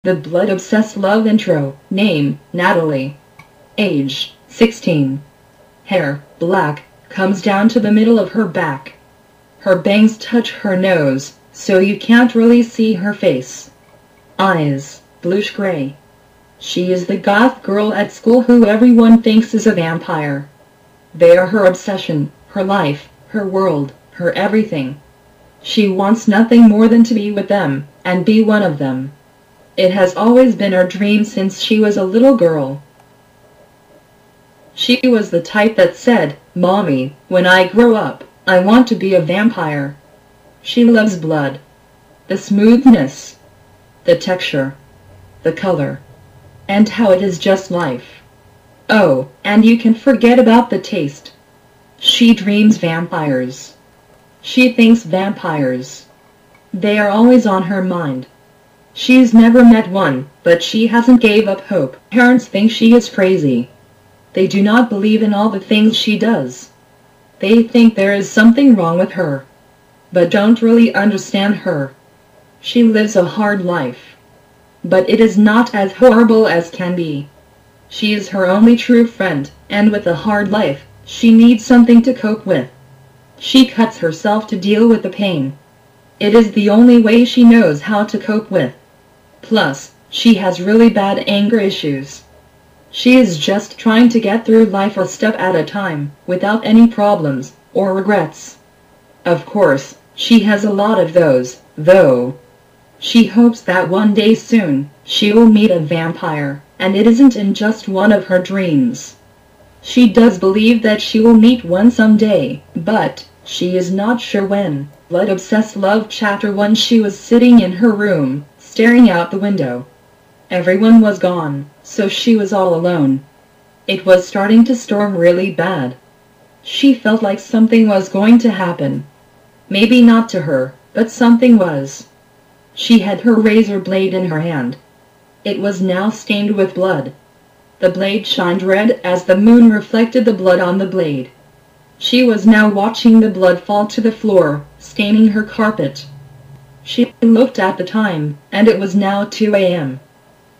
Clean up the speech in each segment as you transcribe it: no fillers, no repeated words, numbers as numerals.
The blood-obsessed love intro. Name, Natalie. Age, 16. Hair, black, comes down to the middle of her back. Her bangs touch her nose, so you can't really see her face. Eyes, bluish-gray. She is the goth girl at school who everyone thinks is a vampire. They are her obsession, her life, her world, her everything. She wants nothing more than to be with them, and be one of them. It has always been her dream since she was a little girl. She was the type that said, "Mommy, when I grow up, I want to be a vampire." She loves blood. The smoothness, the texture, the color, and how it is just life. Oh, and you can forget about the taste. She dreams vampires. She thinks vampires. They are always on her mind. She's never met one, but she hasn't gave up hope. Parents think she is crazy. They do not believe in all the things she does. They think there is something wrong with her, but don't really understand her. She lives a hard life, but it is not as horrible as can be. She is her only true friend, and with a hard life, she needs something to cope with. She cuts herself to deal with the pain. It is the only way she knows how to cope with. Plus, she has really bad anger issues. She is just trying to get through life a step at a time, without any problems or regrets. Of course, she has a lot of those, though. She hopes that one day soon, she will meet a vampire, and it isn't in just one of her dreams. She does believe that she will meet one someday, but she is not sure when. Blood-obsessed love chapter 1. She was sitting in her room, staring out the window. Everyone was gone, so she was all alone. It was starting to storm really bad. She felt like something was going to happen. Maybe not to her, but something was. She had her razor blade in her hand. It was now stained with blood. The blade shined red as the moon reflected the blood on the blade. She was now watching the blood fall to the floor, staining her carpet. She looked at the time, and it was now 2 a.m.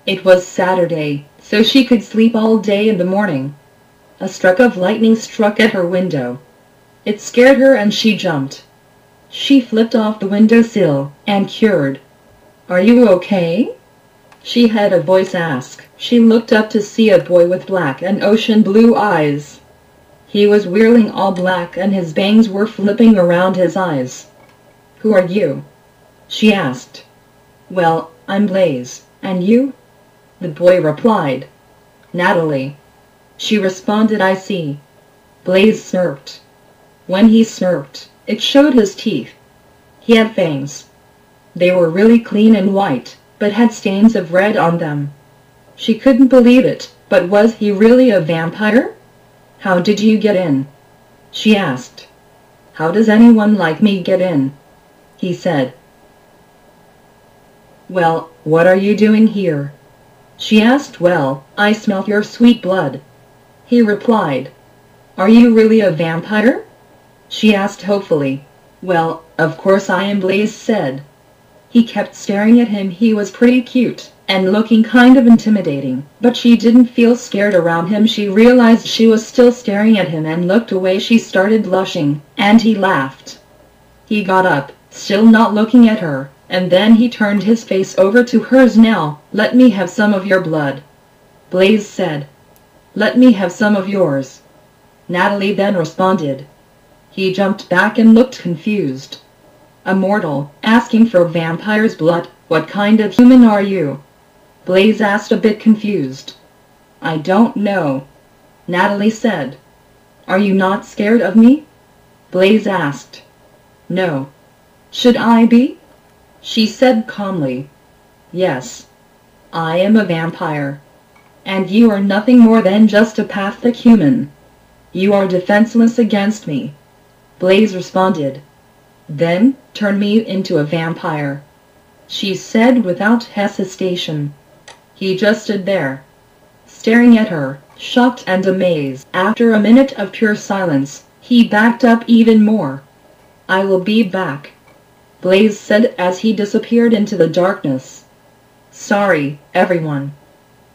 It was Saturday, so she could sleep all day in the morning. A streak of lightning struck at her window. It scared her and she jumped. She flipped off the windowsill, and cured. "Are you okay?" she had a voice ask. She looked up to see a boy with black and ocean blue eyes. He was wearing all black and his bangs were flipping around his eyes. "Who are you?" she asked. "Well, I'm Blaze, and you?" the boy replied. "Natalie." She responded. "I see." Blaze smirked. When he smirked, it showed his teeth. He had fangs. They were really clean and white, but had stains of red on them. She couldn't believe it, but was he really a vampire? "How did you get in?" she asked. "How does anyone like me get in?" he said. "Well, what are you doing here?" she asked. "Well, I smell your sweet blood," he replied. "Are you really a vampire?" she asked hopefully. "Well, of course I am," Blaze said. He kept staring at him. He was pretty cute, and looking kind of intimidating, but she didn't feel scared around him. She realized she was still staring at him and looked away. She started blushing, and he laughed. He got up, still not looking at her, and then he turned his face over to hers. "Now, let me have some of your blood," Blaze said. "Let me have some of yours," Natalie then responded. He jumped back and looked confused. "A mortal, asking for vampire's blood? What kind of human are you?" Blaze asked, a bit confused. "I don't know," Natalie said. "Are you not scared of me?" Blaze asked. "No." "Should I be?" she said calmly. "Yes. I am a vampire. And you are nothing more than just a pathetic human. You are defenseless against me," Blaze responded. "Then, turn me into a vampire," she said without hesitation. He just stood there, staring at her, shocked and amazed. After a minute of pure silence, he backed up even more. "I will be back," Blaze said as he disappeared into the darkness. Sorry, everyone.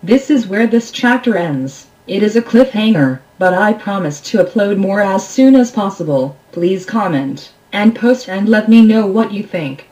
This is where this chapter ends. It is a cliffhanger, but I promise to upload more as soon as possible. Please comment and post and let me know what you think.